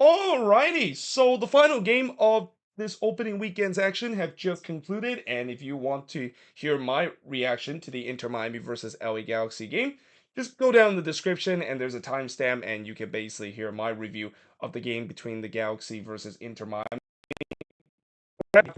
Alrighty, so the final game of this opening weekend's action have just concluded, and if you want to hear my reaction to the Inter Miami versus LA Galaxy game, just go down in the description and there's a timestamp, and you can basically hear my review of the game between the Galaxy versus Inter Miami.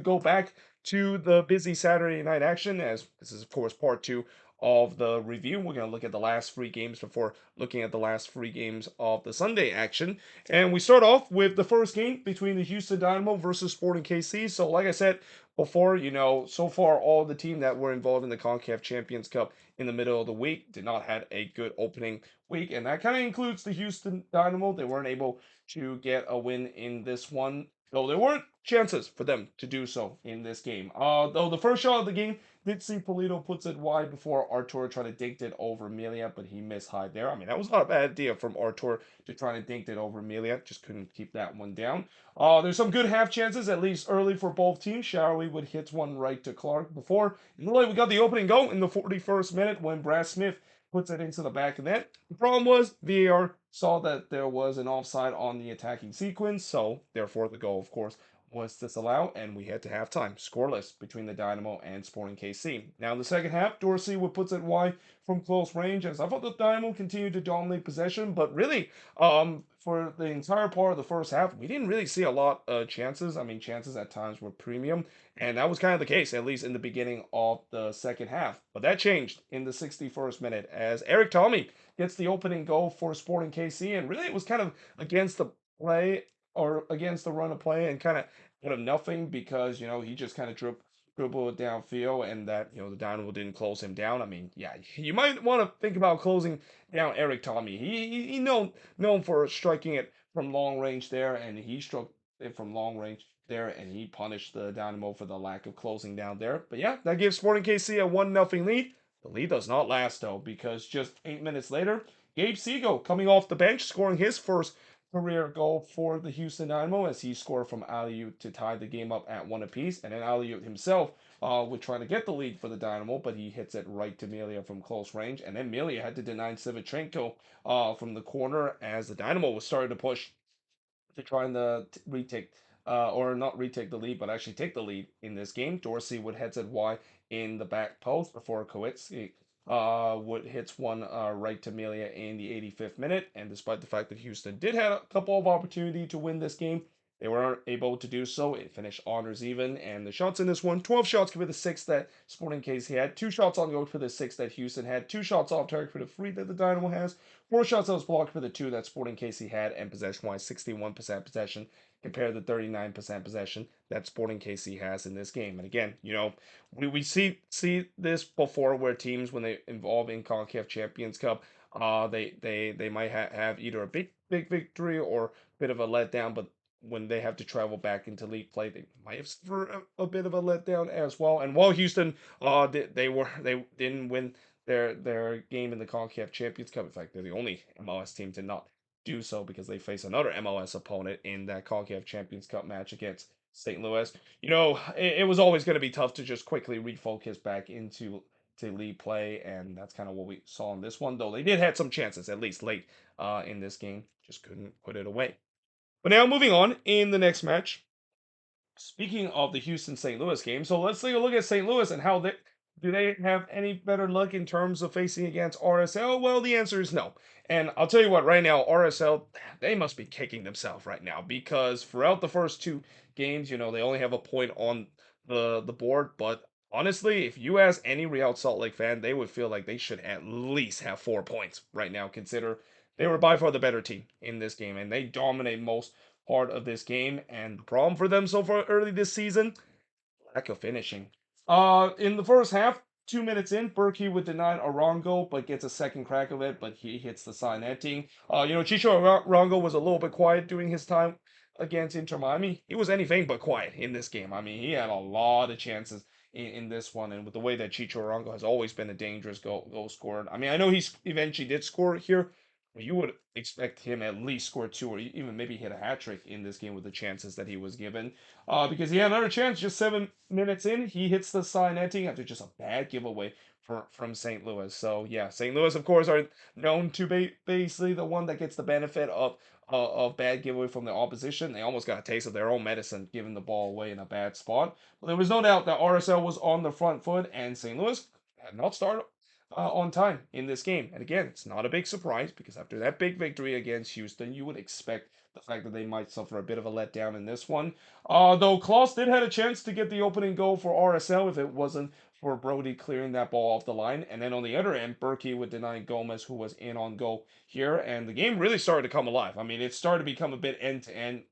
Go back to the busy Saturday night action, as this is, of course, part two of the review. We're going to look at the last three games before looking at the last three games of the Sunday action. And we start off with the first game between the Houston Dynamo versus Sporting KC. So, like I said before, so far all the team that were involved in the CONCACAF Champions Cup in the middle of the week did not have a good opening week. And that kind of includes the Houston Dynamo. They weren't able to get a win in this one, though there weren't chances for them to do so in this game. Though the first shot of the game did see Polito puts it wide before Artur tried to dink it over Melia, but he missed high there. I mean, that was not a bad idea from Artur to try to dink it over Melia. Just couldn't keep that one down. There's some good half chances, at least early for both teams. Showery would hit one right to Clark before. And we got the opening goal in the 41st minute when Brad Smith puts it into the back of net. The problem was VAR saw that there was an offside on the attacking sequence, so therefore the goal, of course, was disallowed, and we head to halftime, scoreless between the Dynamo and Sporting KC. Now in the second half, Dorsey would puts it wide from close range, as I thought the Dynamo continued to dominate possession, but really, for the entire part of the first half, we didn't really see a lot of chances. I mean, chances at times were premium, and that was kind of the case, at least in the beginning of the second half. But that changed in the 61st minute as Eric Tommy gets the opening goal for Sporting KC, and really it was kind of against the play or against the run of play and kind of out of nothing because he just kind of dribbled it downfield and that the Dynamo didn't close him down. I mean, yeah, you might want to think about closing down Eric Tommy. He known for striking it from long range there, and he struck it from long range there, and he punished the Dynamo for the lack of closing down there. But yeah, that gives Sporting KC a 1-0 lead. The lead does not last though, because just 8 minutes later, Gabe Segal coming off the bench, scoring his first career goal for the Houston Dynamo as he scored from Aliu to tie the game up at one apiece. And then Aliu himself would try to get the lead for the Dynamo, but he hits it right to Melia from close range. And then Melia had to deny Savichenko from the corner as the Dynamo was starting to push to try and retake, or not retake the lead, but actually take the lead in this game. Dorsey would heads it wide in the back post before Kowitzki would hits one right to Melia in the 85th minute. And despite the fact that Houston did have a couple of opportunity to win this game, they weren't able to do so. It finished honors even, and the shots in this one, 12 shots for the six that Sporting KC had, 2 shots on goal for the six that Houston had, 2 shots off target for the three that the Dynamo has, 4 shots that was blocked for the two that Sporting KC had, and possession-wise, 61% possession compared to 39% possession that Sporting KC has in this game. And again, we see this before where teams, when they involve in CONCACAF Champions Cup, they might have either a big victory or a bit of a letdown, but when they have to travel back into league play, they might have suffered a bit of a letdown as well. And while Houston, they didn't win their game in the CONCACAF Champions Cup. In fact, they're the only MLS team to not do so because they face another MLS opponent in that CONCACAF Champions Cup match against St. Louis. It was always going to be tough to just quickly refocus back into to league play, and that's kind of what we saw in this one. Though they did have some chances, at least late in this game, just couldn't put it away. But now moving on in the next match. Speaking of the Houston St. Louis game, so let's take a look at St. Louis and how they have any better luck in terms of facing against RSL? Well, the answer is no. And I'll tell you what, right now, RSL, they must be kicking themselves right now because throughout the first two games, they only have a point on the board. But honestly, if you ask any Real Salt Lake fan, they would feel like they should at least have 4 points right now. Consider they were by far the better team in this game, and they dominate most part of this game. And the problem for them so far early this season, lack of finishing. In the first half, 2 minutes in, Berkey would deny Arango, but gets a second crack of it, but he hits the side netting. Chicho Arango was a little bit quiet during his time against Inter Miami. He was anything but quiet in this game. I mean, he had a lot of chances in this one, and with the way that Chicho Arango has always been a dangerous goal scorer. I mean, I know he eventually did score here, but you would expect him at least score two or even maybe hit a hat trick in this game with the chances that he was given. Because he had another chance just 7 minutes in. He hits the side netting after just a bad giveaway from St. Louis. So yeah, St. Louis, of course, are known to be basically the one that gets the benefit of of bad giveaway from the opposition. They almost got a taste of their own medicine, giving the ball away in a bad spot. But there was no doubt that RSL was on the front foot, and St. Louis had not started on time in this game. And again, it's not a big surprise because after that big victory against Houston, you would expect the fact that they might suffer a bit of a letdown in this one. Though Klaus did have a chance to get the opening goal for RSL if it wasn't for Brody clearing that ball off the line. And then on the other end, Berkey would deny Gomez, who was in on goal here. And the game really started to come alive. I mean, it started to become a bit end to end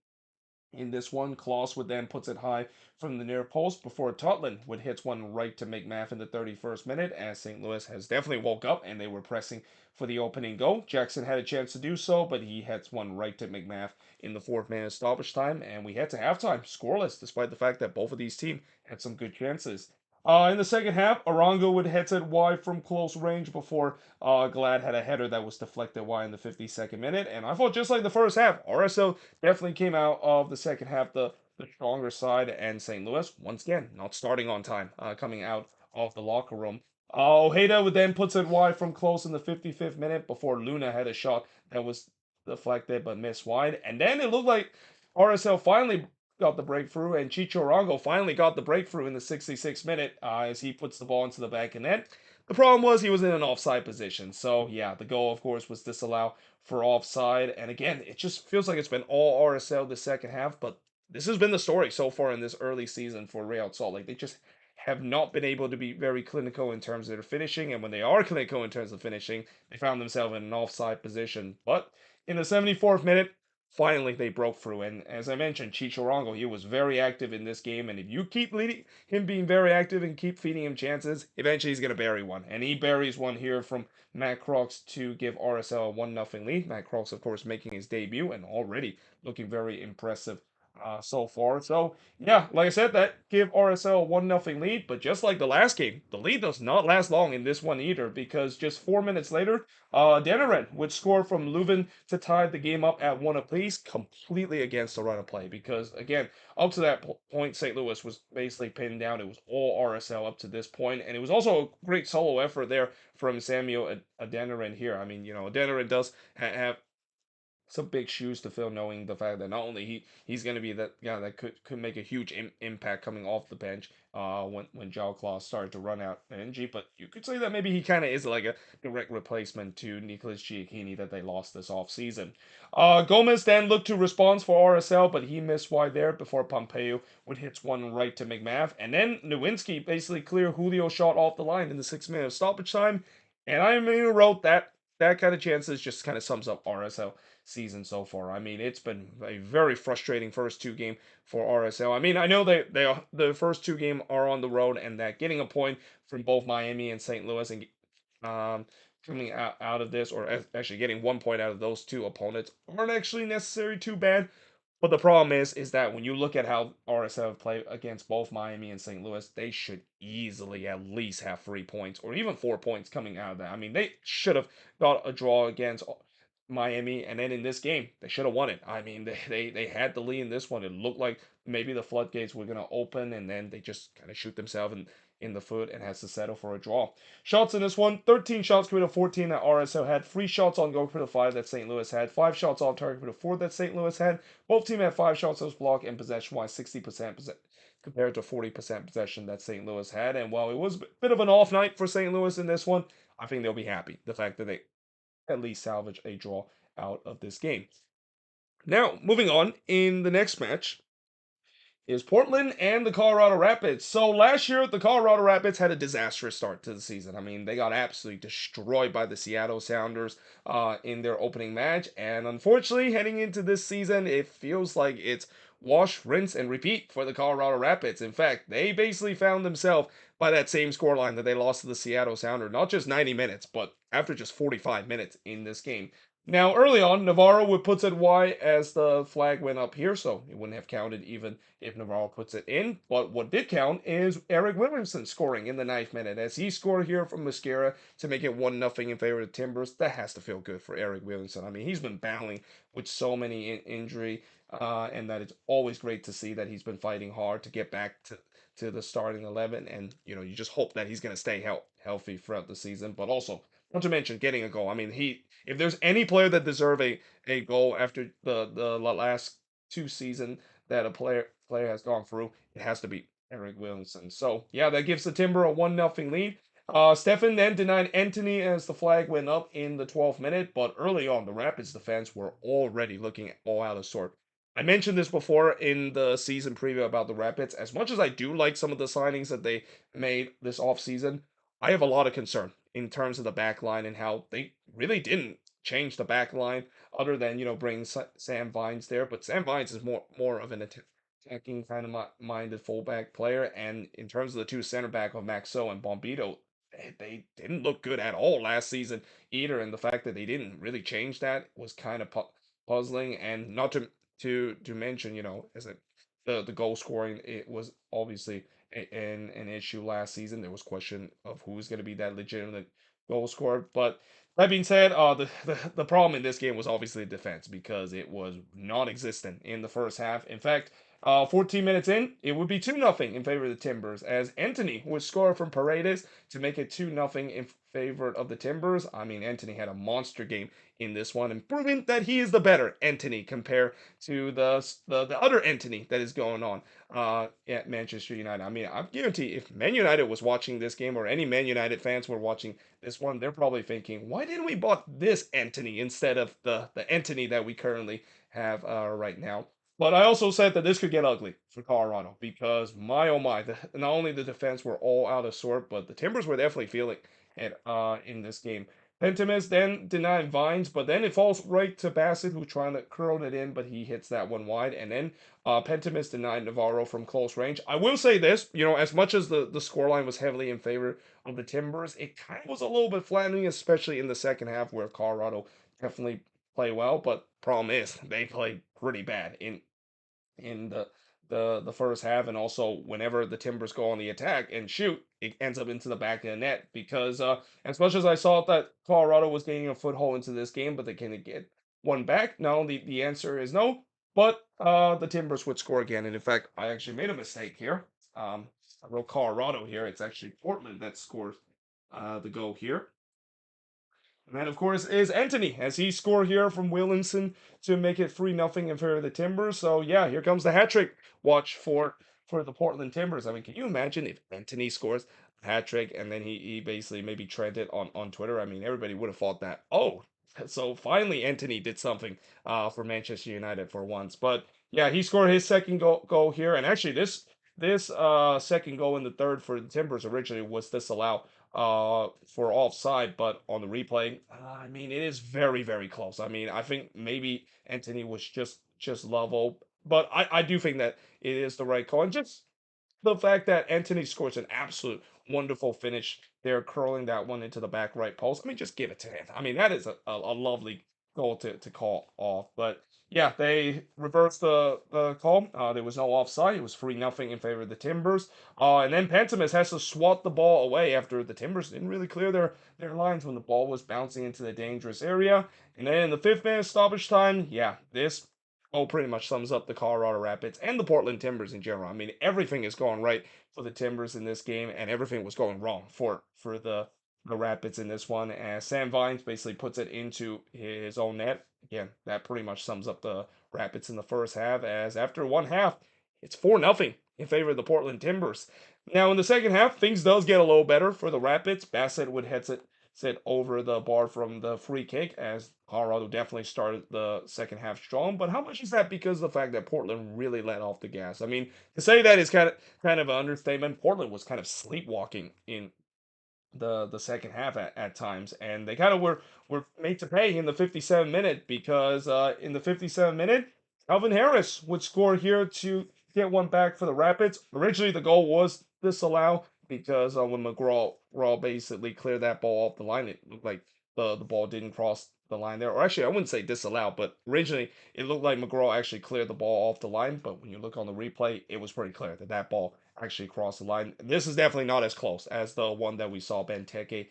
in this one. Klaus would then puts it high from the near post before Totland would hit one right to make math in the 31st minute, as St. Louis has definitely woke up and they were pressing for the opening goal. Jackson had a chance to do so, but he hits one right to make math in the fourth minute stoppage time, and we head to halftime scoreless, despite the fact that both of these teams had some good chances. In the second half, Arango would hit it wide from close range before Glad had a header that was deflected wide in the 52nd minute. And I thought just like the first half, RSL definitely came out of the second half the stronger side, and St. Louis, once again, not starting on time, coming out of the locker room. Ojeda would then puts it wide from close in the 55th minute before Luna had a shot that was deflected but missed wide. And then it looked like RSL finally got the breakthrough, and Chicho Arango finally got the breakthrough in the 66th minute as he puts the ball into the back of net. The problem was he was in an offside position. So, yeah, the goal, of course, was disallowed for offside. And again, it just feels like it's been all RSL the second half, but this has been the story so far in this early season for Real Salt. Like, they just have not been able to be very clinical in terms of their finishing. And when they are clinical in terms of finishing, they found themselves in an offside position. But in the 74th minute, finally they broke through. And as I mentioned, Chicharango, he was very active in this game. And if you keep leading him being very active and keep feeding him chances, eventually he's going to bury one. And he buries one here from Matt Crocs to give RSL a 1-0 lead. Matt Crocs, of course, making his debut and already looking very impressive so far. So, yeah, like I said, that give RSL a 1-0 lead. But just like the last game, the lead does not last long in this one either, because just 4 minutes later, Deneren would score from Leuven to tie the game up at one apiece, completely against the run of play. Because, again, up to that point, St. Louis was basically pinned down. It was all RSL up to this point, and it was also a great solo effort there from Samuel Adeniran here. I mean, Adeniran does have some big shoes to fill, knowing the fact that not only he's going to be that guy that could make a huge impact coming off the bench when João Claus started to run out energy, but you could say that maybe he kind of is like a direct replacement to Nicolas Giacchini that they lost this offseason. Gomez then looked to respond for RSL, but he missed wide there before Pompeo would hit one right to McMath, and then Nowinski basically cleared Julio shot off the line in the 6 minute stoppage time, and I mean, wrote that kind of chances just kind of sums up RSL season so far. I mean, it's been a very frustrating first two game for RSL. I mean, I know the first two game are on the road, and that getting a point from both Miami and St. Louis and coming out of this, or actually getting 1 point out of those two opponents, aren't actually necessarily too bad. But the problem is that when you look at how RSL have played against both Miami and St. Louis, they should easily at least have 3 points or even 4 points coming out of that. I mean, they should have got a draw against Miami, and then in this game, they should have won it. I mean, they had the lead in this one. It looked like maybe the floodgates were going to open, and then they just kind of shoot themselves in the foot and has to settle for a draw. Shots in this one, 13 shots compared to 14 that RSL had, 3 shots on goal compared to 5 that St. Louis had, 5 shots off target compared to 4 that St. Louis had. Both teams had 5 shots as blocked, and possession-wise, 60% compared to 40% possession that St. Louis had. And while it was a bit of an off night for St. Louis in this one, I think they'll be happy. The fact that they at least salvage a draw out of this game. Now, moving on, in the next match is Portland and the Colorado Rapids. So last year, the Colorado Rapids had a disastrous start to the season. I mean, they got absolutely destroyed by the Seattle Sounders in their opening match. And unfortunately, heading into this season, it feels like it's wash, rinse, and repeat for the Colorado Rapids. In fact, they basically found themselves by that same scoreline that they lost to the Seattle Sounders, not just 90 minutes, but after just 45 minutes in this game. Now, early on, Navarro would put it wide as the flag went up here, so it wouldn't have counted even if Navarro puts it in. But what did count is Eric Williamson scoring in the 9th minute, as he scored here from Mosquera to make it 1-0 in favor of the Timbers. That has to feel good for Eric Williamson. I mean, he's been battling with so many injury, and that it's always great to see that he's been fighting hard to get back to the starting 11. And, you just hope that he's going to stay healthy throughout the season, but also not to mention getting a goal. I mean, if there's any player that deserve a goal after the last two season that a player has gone through, it has to be Eric Williamson. So yeah, that gives the Timber a 1-0 lead. Stefan then denied Anthony as the flag went up in the 12th minute, but early on, the Rapids defense were already looking all out of sort. I mentioned this before in the season preview about the Rapids. As much as I do like some of the signings that they made this offseason, I have a lot of concern in terms of the back line and how they really didn't change the back line other than, bringing Sam Vines there. But Sam Vines is more of an attacking kind of minded fullback player. And in terms of the two center back of Maxo and Bombito, they didn't look good at all last season either. And the fact that they didn't really change that was kind of puzzling. And not to mention, as the goal scoring, it was obviously an issue last season. There was question of who's going to be that legitimate goal scorer. But that being said, the problem in this game was obviously defense because it was non-existent in the first half. In fact, 14 minutes in, it would be 2-0 in favor of the Timbers as Anthony would score from Paredes to make it 2-0 in favor of the Timbers. I mean, Anthony had a monster game in this one and proving that he is the better Anthony compared to the other Anthony that is going on at Manchester United. I mean, I guarantee if Man United was watching this game or any Man United fans were watching this one, they're probably thinking, why didn't we bought this Anthony instead of the Anthony that we currently have right now? But I also said that this could get ugly for Colorado because my oh my, not only the defense were all out of sort, but the Timbers were definitely feeling it in this game. Pentimus then denied Vines, but then it falls right to Bassett, who trying to curl it in, but he hits that one wide. And then Pentimus denied Navarro from close range. I will say this, as much as the scoreline was heavily in favor of the Timbers, it kind of was a little bit flattening, especially in the second half where Colorado definitely played well. But problem is, they played pretty bad in the first half, and also whenever the Timbers go on the attack and shoot, it ends up into the back of the net because as much as I saw that Colorado was gaining a foothold into this game, but they can get one back. No, the answer is no. But the Timbers would score again, and in fact, I actually made a mistake here. I wrote Colorado here. It's actually Portland that scores the goal here. And that, of course, is Anthony, as he scored here from Williamson to make it 3-0 in favor of the Timbers. So, yeah, here comes the hat trick watch for the Portland Timbers. I mean, can you imagine if Anthony scores a hat trick and then he basically maybe trended on Twitter? I mean, everybody would have thought that, oh, so finally Anthony did something for Manchester United for once. But, yeah, he scored his second goal here. And actually, this second goal in the third for the Timbers originally was disallowed for offside, but on the replay, I mean, it is very, very close. I mean, I think maybe Anthony was just level, but I do think that it is the right call. And just the fact that Anthony scores an absolute wonderful finish there, curling that one into the back right post. I mean, just give it to him. I mean, that is a lovely goal to call off. But yeah, they reversed the call. There was no offside. It was 3-0 in favor of the Timbers. And then Pantomis has to swat the ball away after the Timbers didn't really clear their lines when the ball was bouncing into the dangerous area. And then in the 5th minute stoppage time, yeah, this pretty much sums up the Colorado Rapids and the Portland Timbers in general. I mean, everything is going right for the Timbers in this game, and everything was going wrong for the Rapids in this one. As Sam Vines basically puts it into his own net. Again, that pretty much sums up the Rapids in the first half. As after one half, it's 4-0 in favor of the Portland Timbers. Now in the second half, things does get a little better for the Rapids. Bassett would head it sit over the bar from the free kick as Colorado definitely started the second half strong. But how much is that because of the fact that Portland really let off the gas? I mean, to say that is kind of an understatement. Portland was kind of sleepwalking in the second half at times, and they kind of were made to pay in the 57 minute because in the 57 minute, Calvin Harris would score here to get one back for the Rapids. Originally, the goal was disallowed because when McGraw Raw basically cleared that ball off the line, it looked like the ball didn't cross the line there. Or actually, I wouldn't say disallowed, but originally it looked like McGraw actually cleared the ball off the line. But when you look on the replay, it was pretty clear that that ball actually crossed the line. This is definitely not as close as the one that we saw Benteke,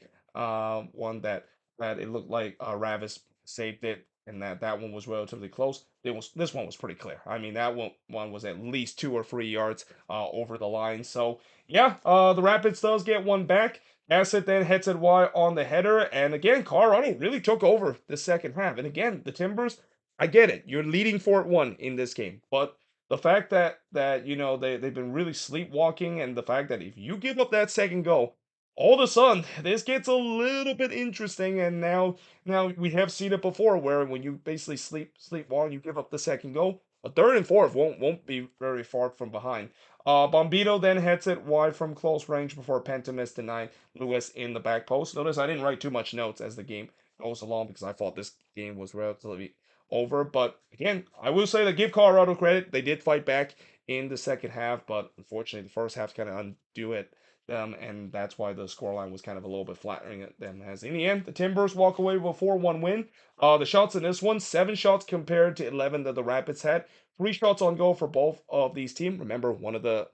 one that it looked like Ravis saved it, and that one was relatively close. This one was pretty clear. I mean, that one was at least 2 or 3 yards over the line. So yeah, the Rapids does get one back. Bassett then hits it wide on the header, and again, Colorado really took over the second half. And again, the Timbers, I get it. You're leading 4-1 in this game, but the fact that they've been really sleepwalking, and the fact that if you give up that second goal, all of a sudden this gets a little bit interesting. And now we have seen it before, where when you basically sleepwalk, you give up the second goal. A third and fourth won't be very far from behind. Bombito then hits it wide from close range before Pentamis denied Lewis in the back post. Notice I didn't write too much notes as the game goes along because I thought this game was relatively over. But again, I will say that give Colorado credit. They did fight back in the second half, but unfortunately the first half kind of undo it. And that's why the scoreline was kind of a little bit flattering at them. As in the end, the Timbers walk away with a 4-1 win. The shots in this one, 7 shots compared to 11 that the Rapids had. 3 shots on goal for both of these teams. Remember, one of the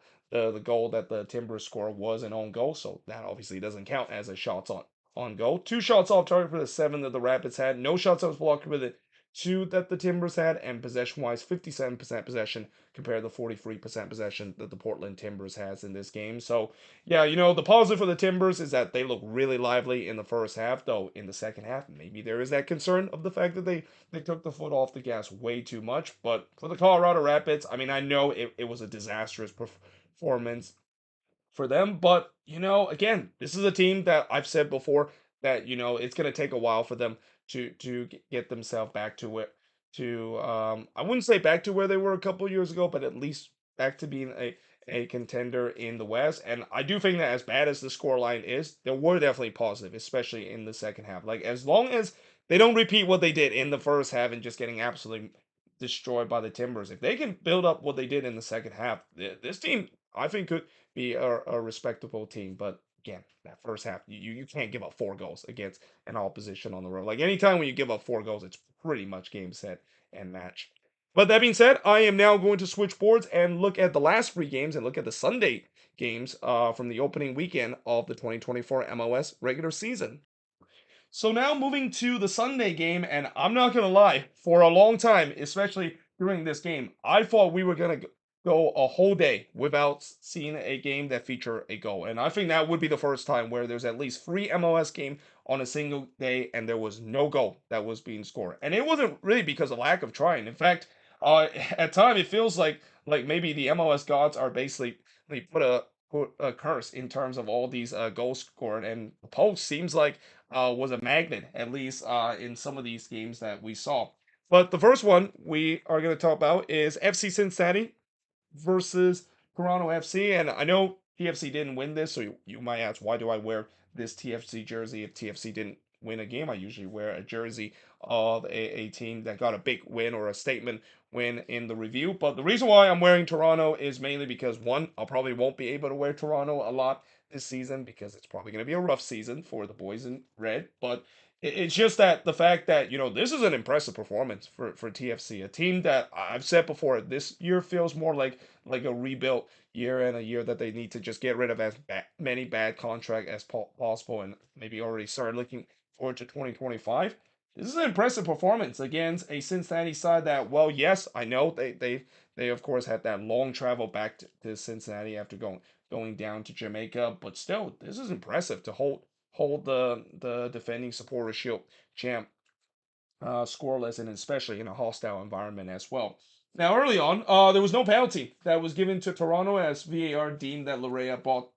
goal that the Timbers score was an own goal, so that obviously doesn't count as a shots on goal. 2 shots off target for the 7 that the Rapids had. No shots that was blocked with it. 2 that the Timbers had, and possession-wise, 57% possession compared to 43% possession that the Portland Timbers has in this game. So, yeah, the positive for the Timbers is that they look really lively in the first half, though in the second half, maybe there is that concern of the fact that they took the foot off the gas way too much. But for the Colorado Rapids, I mean, I know it was a disastrous performance for them. But again, this is a team that I've said before that it's going to take a while for them to get themselves back to it. To I wouldn't say back to where they were a couple years ago, but at least back to being a contender in the West. And I do think that as bad as the scoreline is, there were definitely positive, especially in the second half. Like as long as they don't repeat what they did in the first half and just getting absolutely destroyed by the Timbers, if they can build up what they did in the second half, this team I think could be a respectable team. But again, that first half, you can't give up 4 goals against an opposition on the road. Like anytime when you give up 4 goals, it's pretty much game, set, and match. But that being said, I am now going to switch boards and look at the last 3 games and look at the Sunday games from the opening weekend of the 2024 MLS regular season. So now moving to the Sunday game, and I'm not gonna lie, for a long time, especially during this game, I thought we were gonna go a whole day without seeing a game that featured a goal. And I think that would be the first time where there's at least 3 MLS game on a single day and there was no goal that was being scored. And it wasn't really because of lack of trying. In fact, at time it feels like maybe the MLS gods are basically they put a curse in terms of all these goals scored, and the post seems like was a magnet, at least in some of these games that we saw. But the first one we are going to talk about is FC Cincinnati versus Toronto FC. And I know TFC didn't win this, so you might ask, why do I wear this TFC jersey if TFC didn't win a game? I usually wear a jersey of a team that got a big win or a statement win in the review. But the reason why I'm wearing Toronto is mainly because, one, I probably won't be able to wear Toronto a lot this season because it's probably going to be a rough season for the boys in red. But it's just that the fact that this is an impressive performance for TFC, a team that I've said before, this year feels more like a rebuilt year, and a year that they need to just get rid of as many bad contracts as possible, and maybe already start looking forward to 2025. This is an impressive performance against a Cincinnati side that, well, yes, I know they of course had that long travel back to Cincinnati after going down to Jamaica, but still, this is impressive to hold the defending Supporter Shield champ scoreless, and especially in a hostile environment as well. Now, early on, there was no penalty that was given to Toronto as VAR deemed that Larea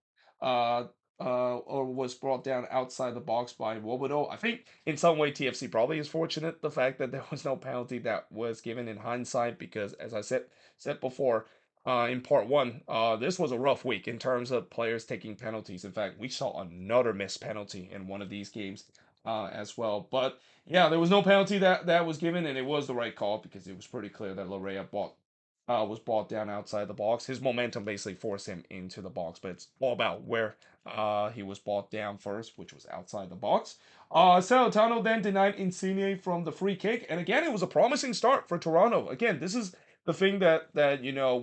uh, or was brought down outside the box by Wobodo. I think in some way TFC probably is fortunate the fact that there was no penalty that was given in hindsight, because as I said before, in part one, this was a rough week in terms of players taking penalties. In fact, we saw another missed penalty in one of these games as well. But yeah, there was no penalty that was given, and it was the right call because it was pretty clear that Larea was brought down outside the box. His momentum basically forced him into the box, but it's all about where he was brought down first, which was outside the box. Salutano then denied Insigne from the free kick, and again, it was a promising start for Toronto. Again, this is the thing that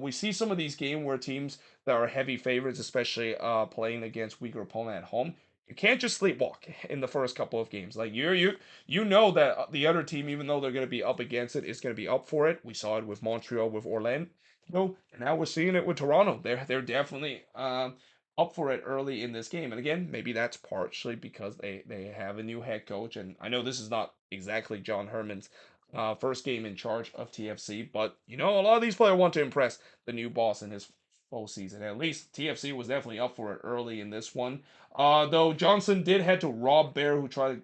we see some of these games where teams that are heavy favorites, especially playing against weaker opponent at home, you can't just sleepwalk in the first couple of games. Like you know that the other team, even though they're going to be up against it, is going to be up for it. We saw it with Montreal, with Orlando, and now we're seeing it with Toronto. They're definitely up for it early in this game. And again, maybe that's partially because they have a new head coach. And I know this is not exactly John Herman's first game in charge of TFC, but a lot of these players want to impress the new boss in his full season. At least TFC was definitely up for it early in this one. Though Johnson did head to Rob Bear, who tried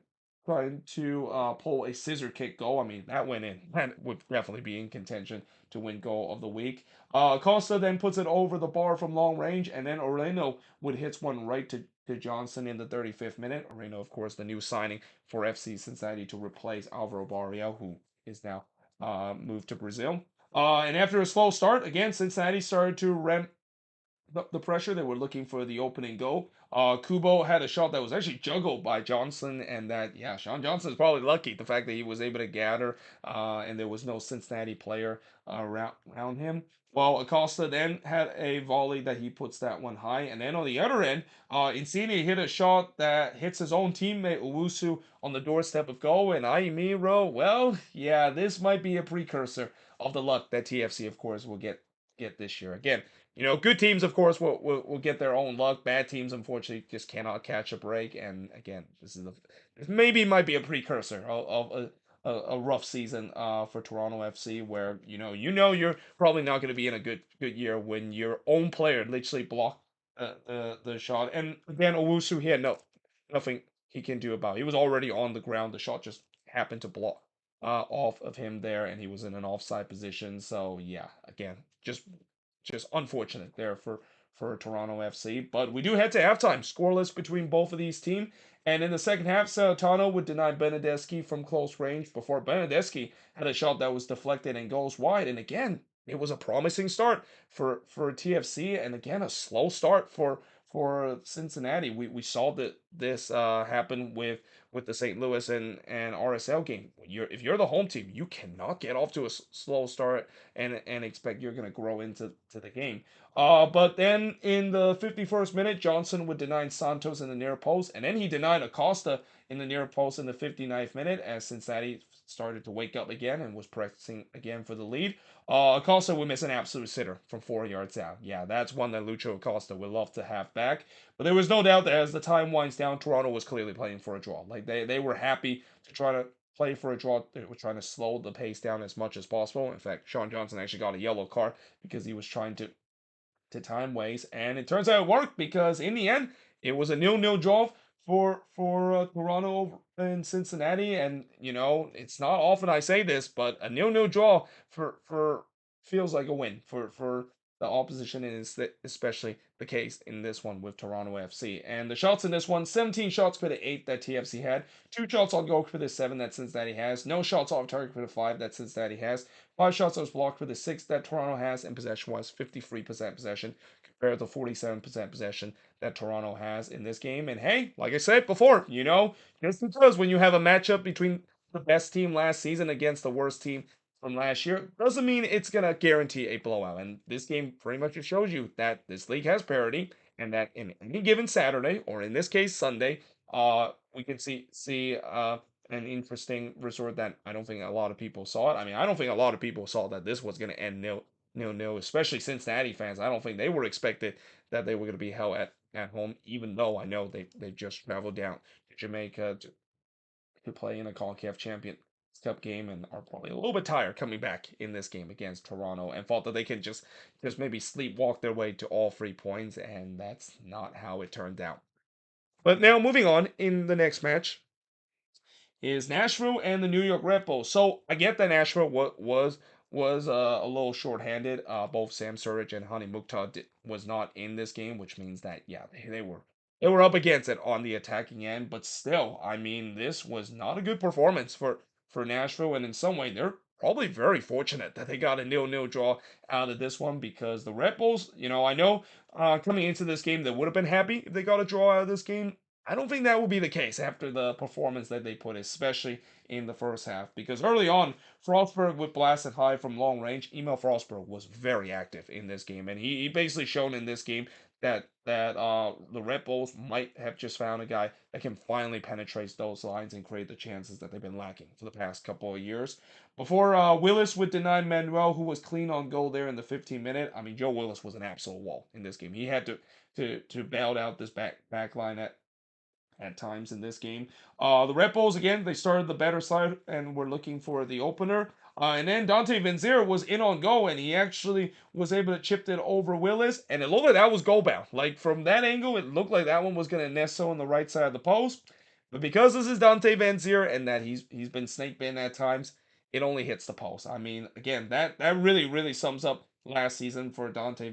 to pull a scissor kick goal. I mean, that went in. That would definitely be in contention to win goal of the week. Costa then puts it over the bar from long range, and then Oreno would hit one right to Johnson in the 35th minute. Oreno, of course, the new signing for FC Cincinnati to replace Alvaro Barrio, who is now moved to Brazil. And after a slow start, again, Cincinnati started to ramp the pressure. They were looking for the opening goal. Kubo had a shot that was actually juggled by Johnson, and that, yeah, Sean Johnson is probably lucky the fact that he was able to gather, and there was no Cincinnati player around him. Well, Acosta then had a volley that he puts that one high, and then on the other end, Insigne hit a shot that hits his own teammate Owusu on the doorstep of goal, and Aimiro, well, yeah, this might be a precursor of the luck that TFC, of course, will get this year. Again, good teams, of course, will get their own luck. Bad teams, unfortunately, just cannot catch a break. And again, this maybe might be a precursor of a rough season for Toronto FC, where you're probably not going to be in a good year when your own player literally blocked the shot. And again, Owusu, he had nothing he can do about it. He was already on the ground. The shot just happened to block off of him there, and he was in an offside position. So yeah, again, just unfortunate there for Toronto FC. But we do head to halftime, scoreless between both of these teams. And in the second half, Sautano would deny Benedeschi from close range before Benedeschi had a shot that was deflected and goes wide. And again, it was a promising start for TFC, and again a slow start for Cincinnati. We saw that this happen with the St. Louis and RSL game. If you're the home team, you cannot get off to a slow start and expect you're going to grow into the game. But then in the 51st minute, Johnson would deny Santos in the near post, and then he denied Acosta in the near post in the 59th minute as Cincinnati started to wake up again and was pressing again for the lead. Acosta would miss an absolute sitter from 4 yards out. Yeah, that's one that Lucho Acosta would love to have back. But there was no doubt that as the time winds down, Toronto was clearly playing for a draw. Like they were happy to try to play for a draw. They were trying to slow the pace down as much as possible. In fact, Sean Johnson actually got a yellow card because he was trying to time waste, and it turns out it worked because in the end it was a 0-0 draw for Toronto and Cincinnati, and it's not often I say this, but a 0-0 draw for feels like a win for the opposition, and it's especially the case in this one with Toronto FC. And the shots in this one, 17 shots for the 8 that TFC had, 2 shots on goal for the 7 that Cincinnati has, no shots off target for the 5 that Cincinnati has, 5 shots that was blocked for the 6 that Toronto has, and possession was 53% possession compared to 47% possession that Toronto has in this game. And hey, like I said before, just because when you have a matchup between the best team last season against the worst team from last year, doesn't mean it's going to guarantee a blowout. And this game pretty much just shows you that this league has parity, and that in any given Saturday, or in this case Sunday, we can see an interesting resort that I don't think a lot of people saw it. I mean, I don't think a lot of people saw that this was going to end nil, especially Cincinnati fans. I don't think they were expected that they were going to be held at home, even though I know they just traveled down to Jamaica to play in a CONCACAF Champions Cup game and are probably a little bit tired coming back in this game against Toronto and thought that they could just maybe sleepwalk their way to all 3 points, and that's not how it turned out. But now moving on in the next match is Nashville and the New York Red Bulls. So I get that Nashville was a little shorthanded. Both Sam Surridge and Hani Mukhtar was not in this game, which means that yeah they were up against it on the attacking end. But still, I mean, this was not a good performance for Nashville, and in some way they're probably very fortunate that they got a 0-0 draw out of this one because the Red Bulls, I know coming into this game they would have been happy if they got a draw out of this game. I don't think that will be the case after the performance that they put, especially in the first half. Because early on, Frostberg with blasted high from long range. Emil Frostberg was very active in this game, and he basically shown in this game that the Red Bulls might have just found a guy that can finally penetrate those lines and create the chances that they've been lacking for the past couple of years. Before Willis would deny Manuel, who was clean on goal there in the 15th minute. I mean, Joe Willis was an absolute wall in this game. He had to bail out this back line at times in this game. The Red Bulls, again, they started the better side and were looking for the opener. And then Dante Vanzeir was in on goal, and he actually was able to chip it over Willis, and it looked like that was goal bound. Like, from that angle, it looked like that one was going to nest on the right side of the post. But because this is Dante Vanzeir and that he's been snake bitten at times, it only hits the post. I mean, again, that really sums up last season for Dante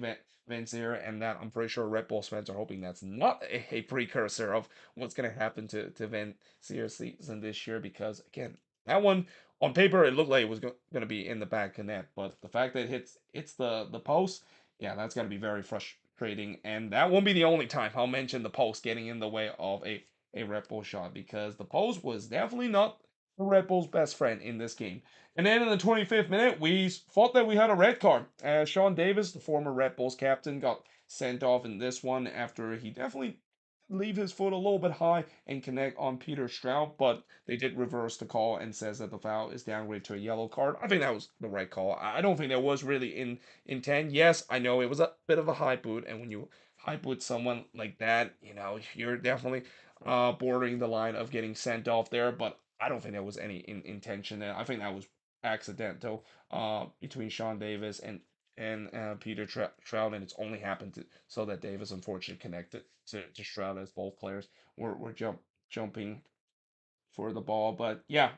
Vanzeir, and that I'm pretty sure Red Bulls fans are hoping that's not a precursor of what's going to happen to Vanzeir's season this year, because again, that one on paper it looked like it was going to be in the back of net, but the fact that it hits the post, yeah, that's got to be very frustrating, and that won't be the only time I'll mention the post getting in the way of a Red Bull shot, because the post was definitely not the Red Bull's best friend in this game. And then in the 25th minute, we thought that we had a red card. Sean Davis, the former Red Bulls captain, got sent off in this one after he definitely leave his foot a little bit high and connect on Peter Stroud, but they did reverse the call and says that the foul is downgraded to a yellow card. I think that was the right call. I don't think that was really in intent. Yes, I know it was a bit of a high boot, and when you high boot someone like that, you're definitely bordering the line of getting sent off there, but I don't think there was any intention there. I think that was accidental between Sean Davis and Peter Stroud, and it's only happened so that Davis unfortunately connected to Stroud, as both players were jumping for the ball. But yeah,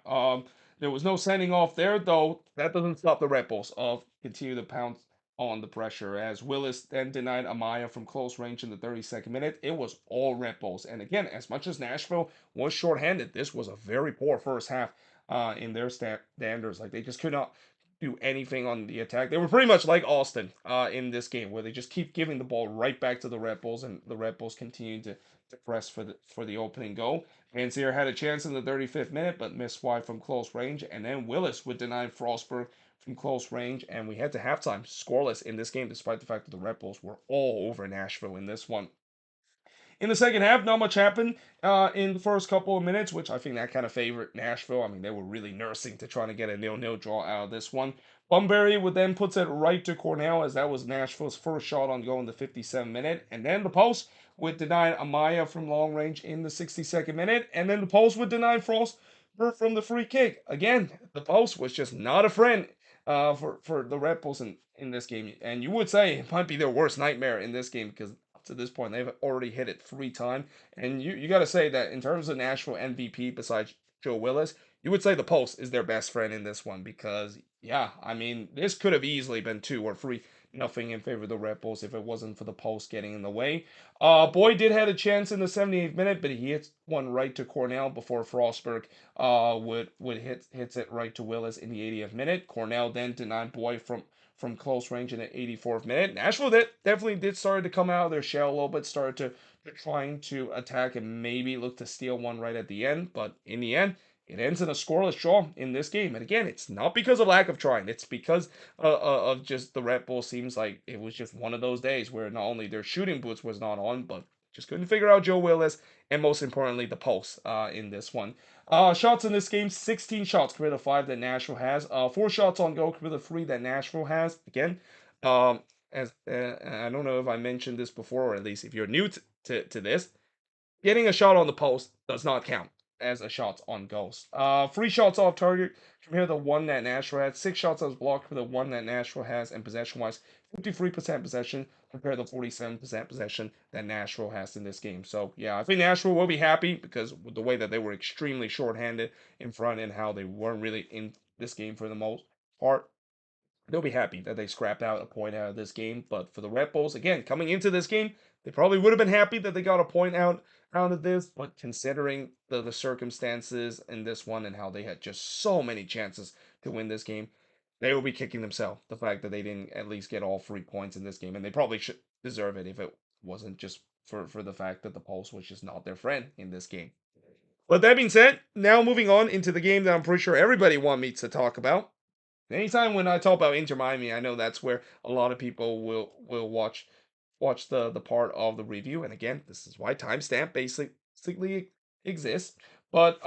there was no sending off there, though. That doesn't stop the Red Bulls of continue to pounce on the pressure, as Willis then denied Amaya from close range in the 32nd minute. It was all Red Bulls. And again, as much as Nashville was shorthanded, this was a very poor first half in their standards. Like, they just could not do anything on the attack. They were pretty much like Austin in this game, where they just keep giving the ball right back to the Red Bulls, and the Red Bulls continue to press for the opening goal. Vanzeir had a chance in the 35th minute, but missed wide from close range. And then Willis would deny Frostberg from close range. And we head to halftime scoreless in this game, despite the fact that the Red Bulls were all over Nashville in this one. In the second half, not much happened in the first couple of minutes, which I think that kind of favored Nashville. I mean, they were really nursing to try to get a 0-0 draw out of this one. Bunbury would then puts it right to Cornell, as that was Nashville's first shot on goal in the 57th minute. And then the post would deny Amaya from long range in the 62nd minute. And then the post would deny Frost from the free kick. Again, the post was just not a friend for the Red Bulls in this game. And you would say it might be their worst nightmare in this game, because to this point they've already hit it 3 times. And you got to say that in terms of Nashville MVP, besides Joe Willis, you would say the post is their best friend in this one, because yeah, I mean, this could have easily been 2 or 3-0 in favor of the Red Bulls if it wasn't for the post getting in the way. Boyd did have a chance in the 78th minute, but he hits one right to Cornell before Frostberg would hits it right to Willis in the 80th minute. Cornell then denied Boyd from close range in the 84th minute. Nashville definitely did start to come out of their shell a little bit, started to trying to attack and maybe look to steal one right at the end, but in the end, it ends in a scoreless draw in this game. And again, it's not because of lack of trying. It's because of just the Red Bull seems like it was just one of those days where not only their shooting boots was not on, but just couldn't figure out Joe Willis, and most importantly, the post in this one. Shots in this game, 16 shots compared to 5 that Nashville has. 4 shots on goal compared to 3 that Nashville has. Again, as I don't know if I mentioned this before, or at least if you're new to this, getting a shot on the post does not count as a shot on goals. 3 shots off target compared to the 1 that Nashville had. 6 shots as blocked for the 1 that Nashville has. And possession-wise, 53% possession compared to 47% possession that Nashville has in this game. So, yeah, I think Nashville will be happy, because with the way that they were extremely shorthanded in front and how they weren't really in this game for the most part, they'll be happy that they scrapped out a point out of this game. But for the Red Bulls, again, coming into this game, they probably would have been happy that they got a point out of this. But considering the circumstances in this one and how they had just so many chances to win this game, they will be kicking themselves the fact that they didn't at least get all 3 points in this game. And they probably should deserve it if it wasn't just for the fact that the Pulse was just not their friend in this game. But that being said, now moving on into the game that I'm pretty sure everybody wants me to talk about. Anytime when I talk about Inter Miami, I know that's where a lot of people will watch watch the part of the review. And again, this is why timestamp basically exists. But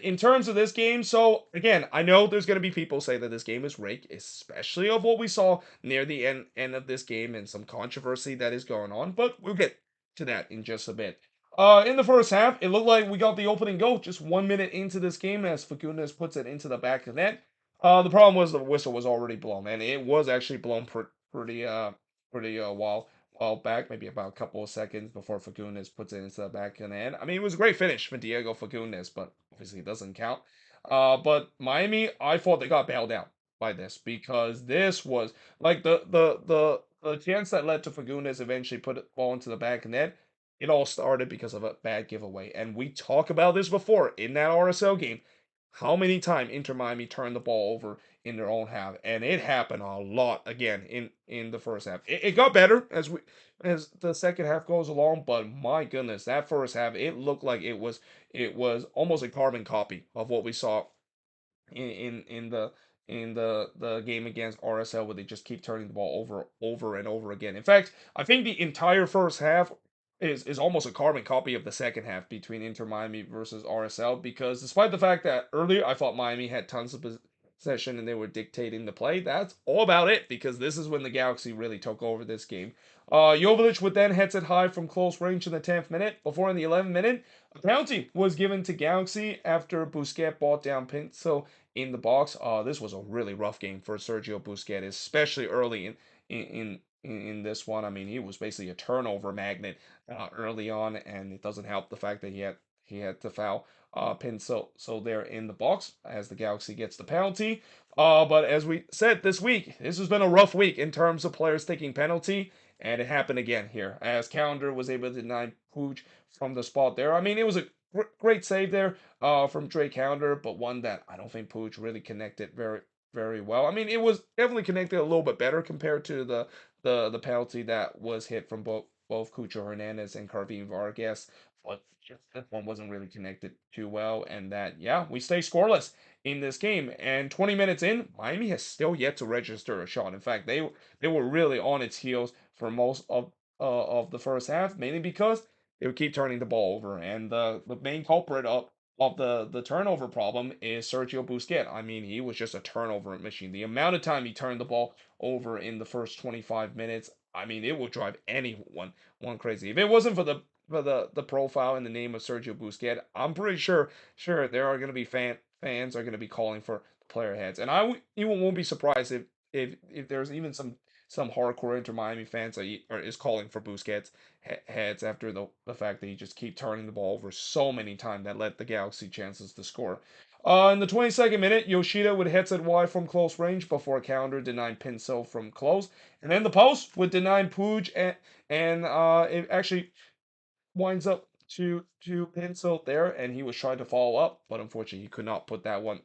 in terms of this game, so again, I know there's gonna be people say that this game is rigged, especially of what we saw near the end of this game and some controversy that is going on. But we'll get to that in just a bit. In the first half, it looked like we got the opening goal just 1 minute into this game as Fagundes puts it into the back of the net. The problem was the whistle was already blown, and it was actually blown pretty while back, maybe about a couple of seconds before Fagundes puts it into the back of the net. I mean, it was a great finish for Diego Fagundes, but obviously it doesn't count. But Miami, I thought they got bailed out by this because this was like the chance that led to Fagundes eventually put the ball into the back of the net. It all started because of a bad giveaway, and we talked about this before in that RSL game. How many times Inter Miami turned the ball over in their own half, and it happened a lot again in the first half. It got better as the second half goes along, but my goodness, that first half it looked like it was almost a carbon copy of what we saw in the game against RSL, where they just keep turning the ball over and over again. In fact, I think the entire first half is almost a carbon copy of the second half between Inter Miami versus RSL, because despite the fact that earlier I thought Miami had tons of possession and they were dictating the play, that's all about it, because this is when the Galaxy really took over this game. Jovic would then heads it high from close range in the 10th minute. Before in the 11th minute, a penalty was given to Galaxy after Busquets brought down Pinto in the box. This was a really rough game for Sergio Busquets, especially early in this one. I mean, he was basically a turnover magnet early on, and it doesn't help the fact that he had to foul Pinto so they're in the box as the Galaxy gets the penalty. But as we said this week, this has been a rough week in terms of players taking penalty, and it happened again here as Calendar was able to deny Puig from the spot there. I mean, it was a great save there from Drake Calendar, but one that I don't think Puig really connected very well. I mean, it was definitely connected a little bit better compared to the penalty that was hit from both Cucho Hernandez and Carvin Vargas, but just that one wasn't really connected too well, and that yeah, we stay scoreless in this game. And 20 minutes in, Miami has still yet to register a shot. In fact, they were really on its heels for most of the first half, mainly because they would keep turning the ball over. And the main culprit of the turnover problem is Sergio Busquets. I mean, he was just a turnover machine. The amount of time he turned the ball over in the first 25 minutes, I mean, it will drive anyone one crazy. If it wasn't for the profile and the name of Sergio Busquets, I'm pretty sure there are going to be fans are going to be calling for player heads, and even won't be surprised if there's even some hardcore Inter Miami fans that is calling for Busquets heads after the fact that he just keep turning the ball over so many times that led the Galaxy chances to score. In the 22nd minute, Yoshida would hit it wide from close range before Calendar denied Pinso from close. And then the post would deny Puig, and it actually winds up to Pinso there, and he was trying to follow up, but unfortunately he could not put that one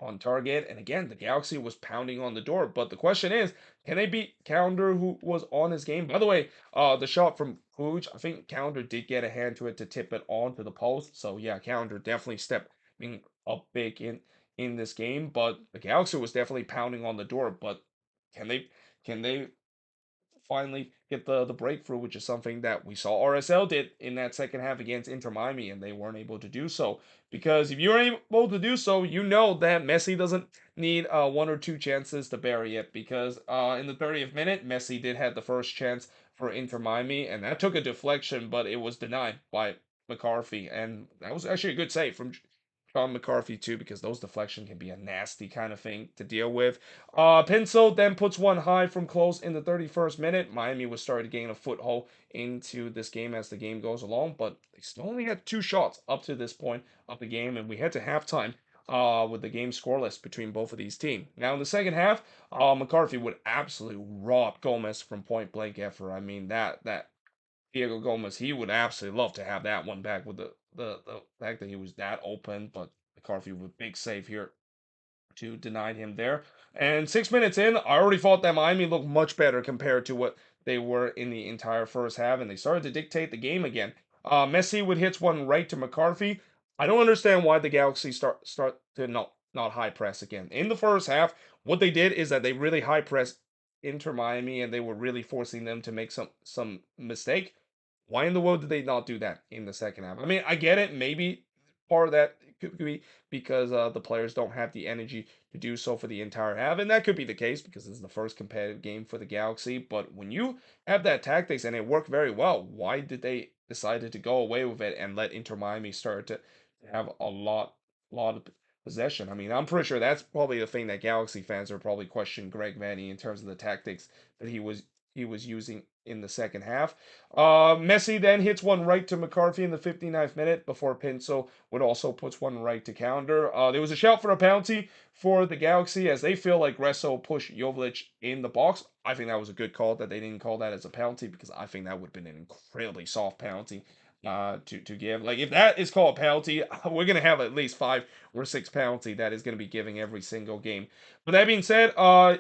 on target. And again, the Galaxy was pounding on the door. But the question is, can they beat Calendar, who was on his game? By the way, the shot from Puig, I think Calendar did get a hand to it to tip it onto the post. So yeah, Calendar definitely stepping up big in this game. But the Galaxy was definitely pounding on the door. But can they finally get the breakthrough, which is something that we saw RSL did in that second half against Inter Miami, and they weren't able to do so. Because if you're able to do so, you know that Messi doesn't need one or two chances to bury it. Because in the 30th minute, Messi did have the first chance for Inter Miami, and that took a deflection, but it was denied by McCarthy, and that was actually a good save from John McCarthy too, because those deflection can be a nasty kind of thing to deal with. Pinso then puts one high from close in the 31st minute. Miami was starting to gain a foothold into this game as the game goes along, but they still only had two shots up to this point of the game, and we head to halftime with the game scoreless between both of these teams. Now in the second half, McCarthy would absolutely rob Gomez from point blank effort. I mean that Diego Gomez, he would absolutely love to have that one back with the fact that he was that open, but McCarthy with a big save here to deny him there. And 6 minutes in, I already thought that Miami looked much better compared to what they were in the entire first half, and they started to dictate the game again. Messi would hit one right to McCarthy. I don't understand why the Galaxy start to not high press again. In the first half, what they did is that they really high pressed Inter Miami and they were really forcing them to make some mistake. Why in the world did they not do that in the second half? I mean, I get it. Maybe part of that could be because the players don't have the energy to do so for the entire half, and that could be the case because this is the first competitive game for the Galaxy. But when you have that tactics and it worked very well, why did they decided to go away with it and let Inter Miami start to have a lot of possession? I mean, I'm pretty sure that's probably the thing that Galaxy fans are probably questioning Greg Vanny in terms of the tactics that he was using in the second half. Messi then hits one right to McCarthy in the 59th minute before Pinso would also puts one right to counter. There was a shout for a penalty for the Galaxy as they feel like Resso pushed Jovic in the box. I think that was a good call that they didn't call that as a penalty because I think that would have been an incredibly soft penalty to give. Like if that is called a penalty, we're gonna have at least 5 or 6 penalty that is gonna be giving every single game. But that being said, uh,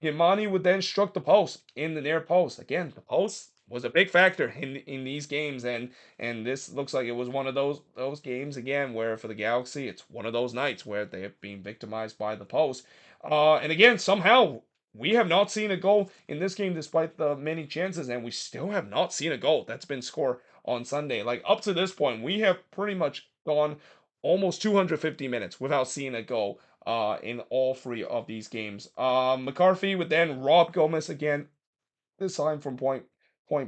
Yamani would then struck the post in the near post. Again, the post was a big factor in these games, and this looks like it was one of those games again where for the Galaxy, it's one of those nights where they have been victimized by the post. And again, somehow we have not seen a goal in this game despite the many chances, and we still have not seen a goal that's been scored on Sunday. Like up to this point, we have pretty much gone almost 250 minutes without seeing a goal in all three of these games. McCarthy would then rob Gomez again, this time from point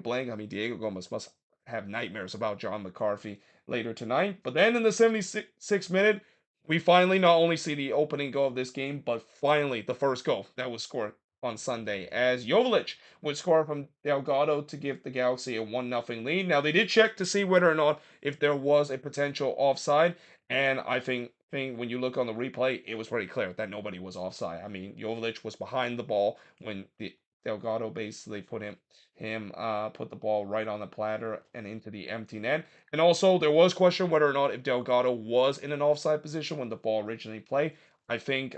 blank. I mean, Diego Gomez must have nightmares about John McCarthy later tonight. But then in the 76th minute, we finally not only see the opening goal of this game, but finally the first goal that was scored on Sunday as Jovic would score from Delgado to give the Galaxy a 1-0 lead. Now they did check to see whether or not if there was a potential offside, and I think when you look on the replay, it was pretty clear that nobody was offside. I mean, Jovic was behind the ball when the Delgado basically put the ball right on the platter and into the empty net. And also there was question whether or not if Delgado was in an offside position when the ball originally played. I think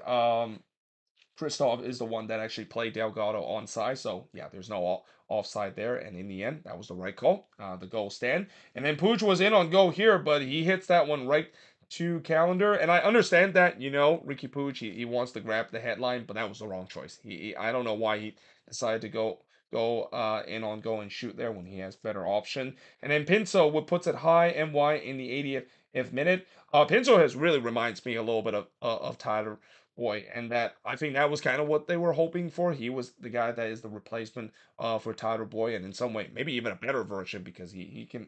Christoph is the one that actually played Delgado onside. So yeah, there's no offside there. And in the end, that was the right call. The goal stand. And then Pooch was in on goal here, but he hits that one right to calendar. And I understand that, Ricky Pooch, he wants to grab the headline, but that was the wrong choice. I don't know why he decided to go in on go and shoot there when he has better option. And then Pinso would puts it high and wide in the 80th minute. Pinso has really reminds me a little bit of Tyler Boy, and that I think that was kind of what they were hoping for. He was the guy that is the replacement for Tyler Boy, and in some way, maybe even a better version because he can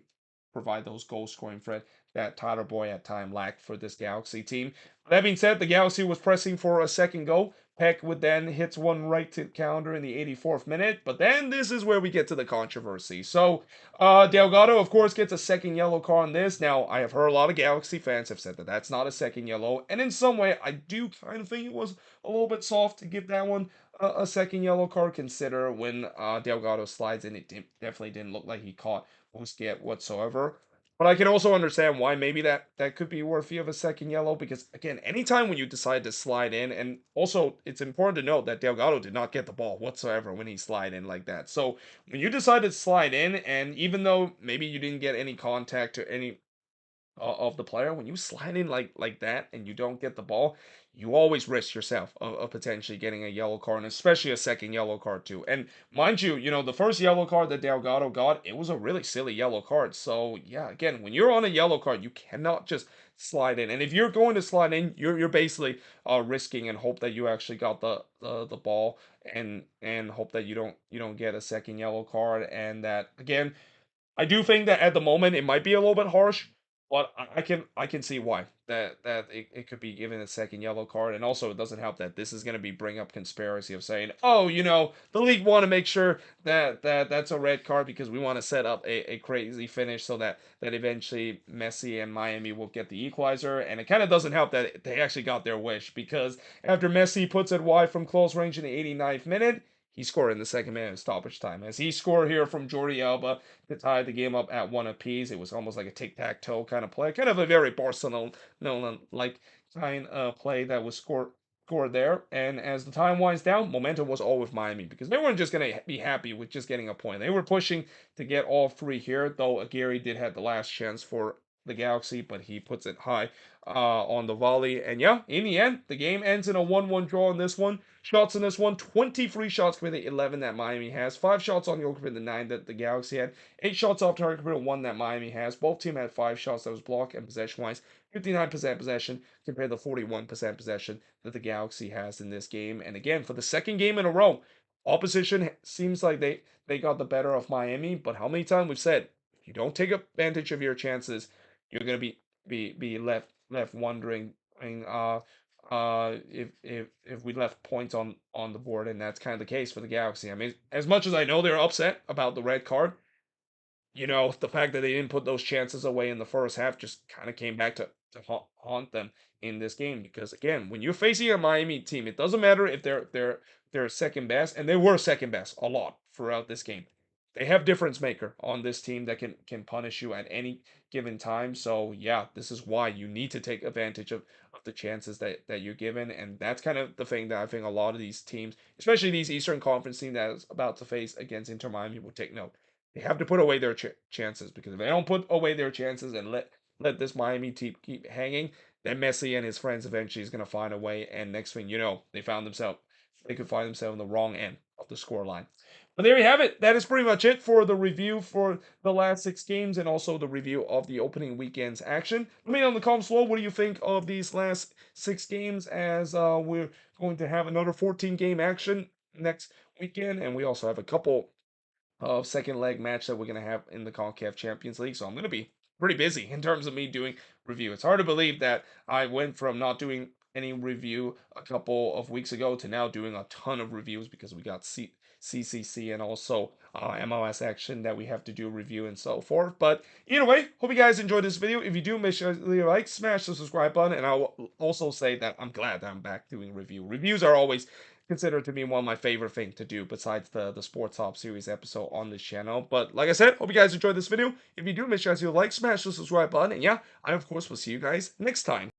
provide those goal scoring threat that Tyler Boy at time lacked for this Galaxy team. That being said, the Galaxy was pressing for a second goal. Peck would then hits one right to calendar in the 84th minute, but then this is where we get to the controversy. So Delgado, of course, gets a second yellow card on this. Now, I have heard a lot of Galaxy fans have said that that's not a second yellow, and in some way, I do kind of think it was a little bit soft to give that one a second yellow card. Consider when Delgado slides in, definitely didn't look like he caught Busquets whatsoever. But I can also understand why maybe that could be worthy of a second yellow because again, anytime when you decide to slide in, and also it's important to note that Delgado did not get the ball whatsoever when he slid in like that. So when you decide to slide in, and even though maybe you didn't get any contact or any of the player, when you slide in like that and you don't get the ball, you always risk yourself of potentially getting a yellow card, and especially a second yellow card too. And mind you, the first yellow card that Delgado got, it was a really silly yellow card. So yeah, again, when you're on a yellow card, you cannot just slide in. And if you're going to slide in, you're basically risking and hope that you actually got the ball and hope that you don't get a second yellow card. And that again, I do think that at the moment it might be a little bit harsh, but I can see why that it could be given a second yellow card, and also it doesn't help that this is going to be bring up conspiracy of saying, oh, the league want to make sure that's a red card because we want to set up a crazy finish so that eventually Messi and Miami will get the equalizer, and it kind of doesn't help that they actually got their wish because after Messi puts it wide from close range in the 89th minute. He scored in the second minute of stoppage time. As he scored here from Jordi Alba, to tie the game up at one apiece. It was almost like a tic-tac-toe kind of play, kind of a very Barcelona-like kind of play that was scored there. And as the time winds down, momentum was all with Miami because they weren't just going to be happy with just getting a point. They were pushing to get all three here, though Aguirre did have the last chance for the Galaxy, but he puts it high on the volley. And yeah, in the end, the game ends in a 1-1 draw in this one. Shots in this one, 23 shots for the 11 that Miami has, 5 shots on goal compared to the 9 that the Galaxy had, 8 shots off target compared to 1 that Miami has. Both teams had 5 shots that was blocked, and possession-wise, 59% possession compared to 41% possession that the Galaxy has in this game. And again, for the second game in a row, opposition seems like they got the better of Miami, but how many times we've said, if you don't take advantage of your chances, you're gonna be left wondering if we left points on the board, and that's kind of the case for the Galaxy. I mean, as much as I know they're upset about the red card, the fact that they didn't put those chances away in the first half just kind of came back to haunt them in this game. Because again, when you're facing a Miami team, it doesn't matter if they're second best, and they were second best a lot throughout this game. They have difference maker on this team that can punish you at any given time. So yeah, this is why you need to take advantage of the chances that you're given. And that's kind of the thing that I think a lot of these teams, especially these Eastern Conference teams that is about to face against Inter Miami, will take note. They have to put away their chances, because if they don't put away their chances and let this Miami team keep hanging, then Messi and his friends eventually is going to find a way. And next thing you know, they could find themselves in the wrong end of the scoreline. But there you have it. That is pretty much it for the review for the last 6 games, and also the review of the opening weekend's action. Let me know in the comments below, what do you think of these last 6 games, as we're going to have another 14-game action next weekend, and we also have a couple of second leg match that we're going to have in the CONCACAF Champions League. So I'm going to be pretty busy in terms of me doing review. It's hard to believe that I went from not doing any review a couple of weeks ago to now doing a ton of reviews, because we got CCC and also MLS action that we have to do review and so forth. But either way, hope you guys enjoyed this video. If you do, make sure to leave a like, smash the subscribe button, and I'll also say that I'm glad that I'm back doing review. Reviews are always considered to be one of my favorite things to do, besides the Sports Hop series episode on this channel. But like I said, hope you guys enjoyed this video. If you do, make sure to like, smash the subscribe button, and yeah, I of course will see you guys next time.